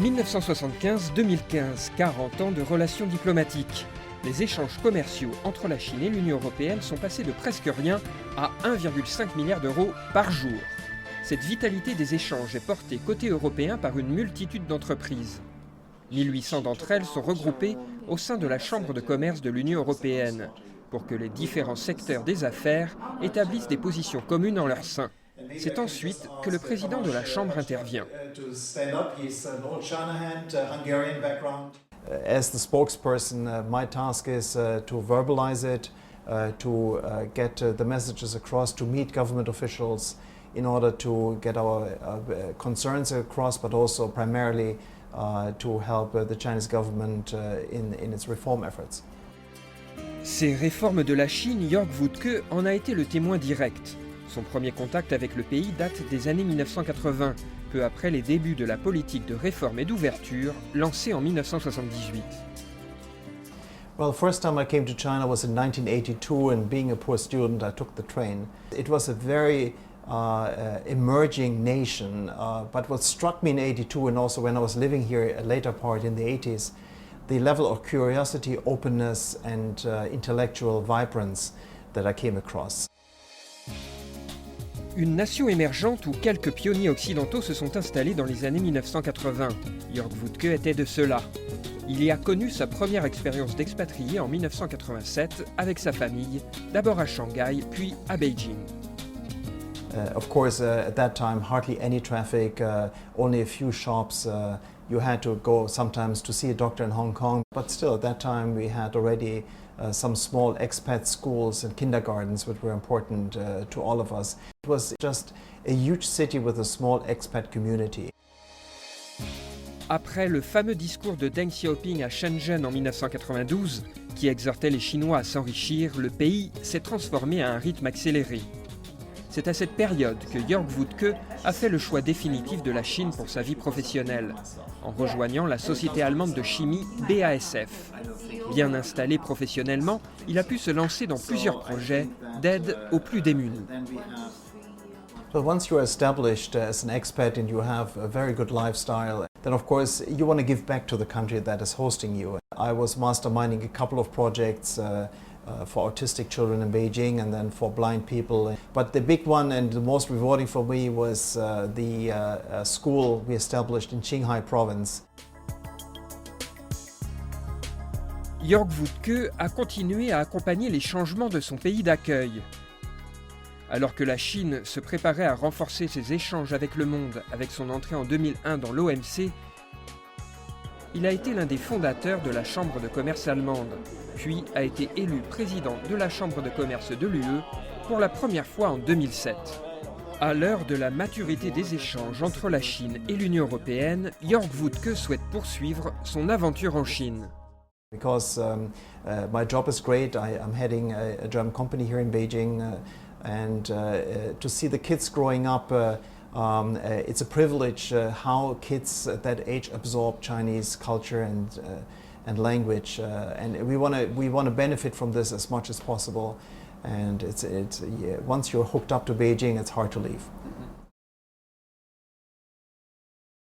1975-2015, 40 ans de relations diplomatiques. Les échanges commerciaux entre la Chine et l'Union européenne sont passés de presque rien à 1,5 milliard d'euros par jour. Cette vitalité des échanges est portée côté européen par une multitude d'entreprises. 1800 d'entre elles sont regroupées au sein de la Chambre de commerce de l'Union européenne pour que les différents secteurs des affaires établissent des positions communes en leur sein. C'est ensuite que le président de la Chambre intervient. As the spokesperson, my task is to verbalize it, to get the messages across, to meet government officials in order to get our concerns across, but also primarily to help the Chinese government in its reform efforts. Ces réformes de la Chine, Joerg Wuttke en a été le témoin direct. Son premier contact avec le pays date des années 1980, peu après les débuts de la politique de réforme et d'ouverture lancée en 1978. Well, the first time I came to China was in 1982, and being a poor student, I took the train. It was a very emerging nation, but what struck me in 82 and also when I was living here a later part in the 80s, the level of curiosity, openness and intellectual vibrance that I came across. Une nation émergente où quelques pionniers occidentaux se sont installés dans les années 1980. Joerg Wuttke était de ceux-là. Il y a connu sa première expérience d'expatrié en 1987 avec sa famille, d'abord à Shanghai, puis à Beijing. Of course, at that time, hardly any traffic, only a few shops. You had to go sometimes to see a doctor in Hong Kong. But still, at that time, we had already some small expat schools and kindergartens, which were important to all of us. It was just a huge city with a small expat community. Après le fameux discours de Deng Xiaoping à Shenzhen en 1992, qui exhortait les Chinois à s'enrichir, le pays s'est transformé à un rythme accéléré. C'est à cette période que Joerg Wuttke a fait le choix définitif de la Chine pour sa vie professionnelle, en rejoignant la société allemande de chimie BASF. Bien installé professionnellement, il a pu se lancer dans plusieurs projets d'aide aux plus démunis. But once you're established as an expat and you have a very good lifestyle, then of course you want to give back to the country that is hosting you. I was masterminding a couple of projects for autistic children in Beijing and then for blind people. But the big one and the most rewarding for me was the school we established in Qinghai province. Joerg Wuttke a continué à accompagner les changements de son pays d'accueil. Alors que la Chine se préparait à renforcer ses échanges avec le monde avec son entrée en 2001 dans l'OMC, il a été l'un des fondateurs de la Chambre de commerce allemande, puis a été élu président de la Chambre de commerce de l'UE pour la première fois en 2007. À l'heure de la maturité des échanges entre la Chine et l'Union européenne, Joerg Wuttke souhaite poursuivre son aventure en Chine. Because my job is great, I'm heading a German company here in Beijing, and to see the kids growing up, it's a privilege how kids at that age absorb Chinese culture and language, and we want to benefit from this as much as possible. And once you're hooked up to Beijing, it's hard to leave.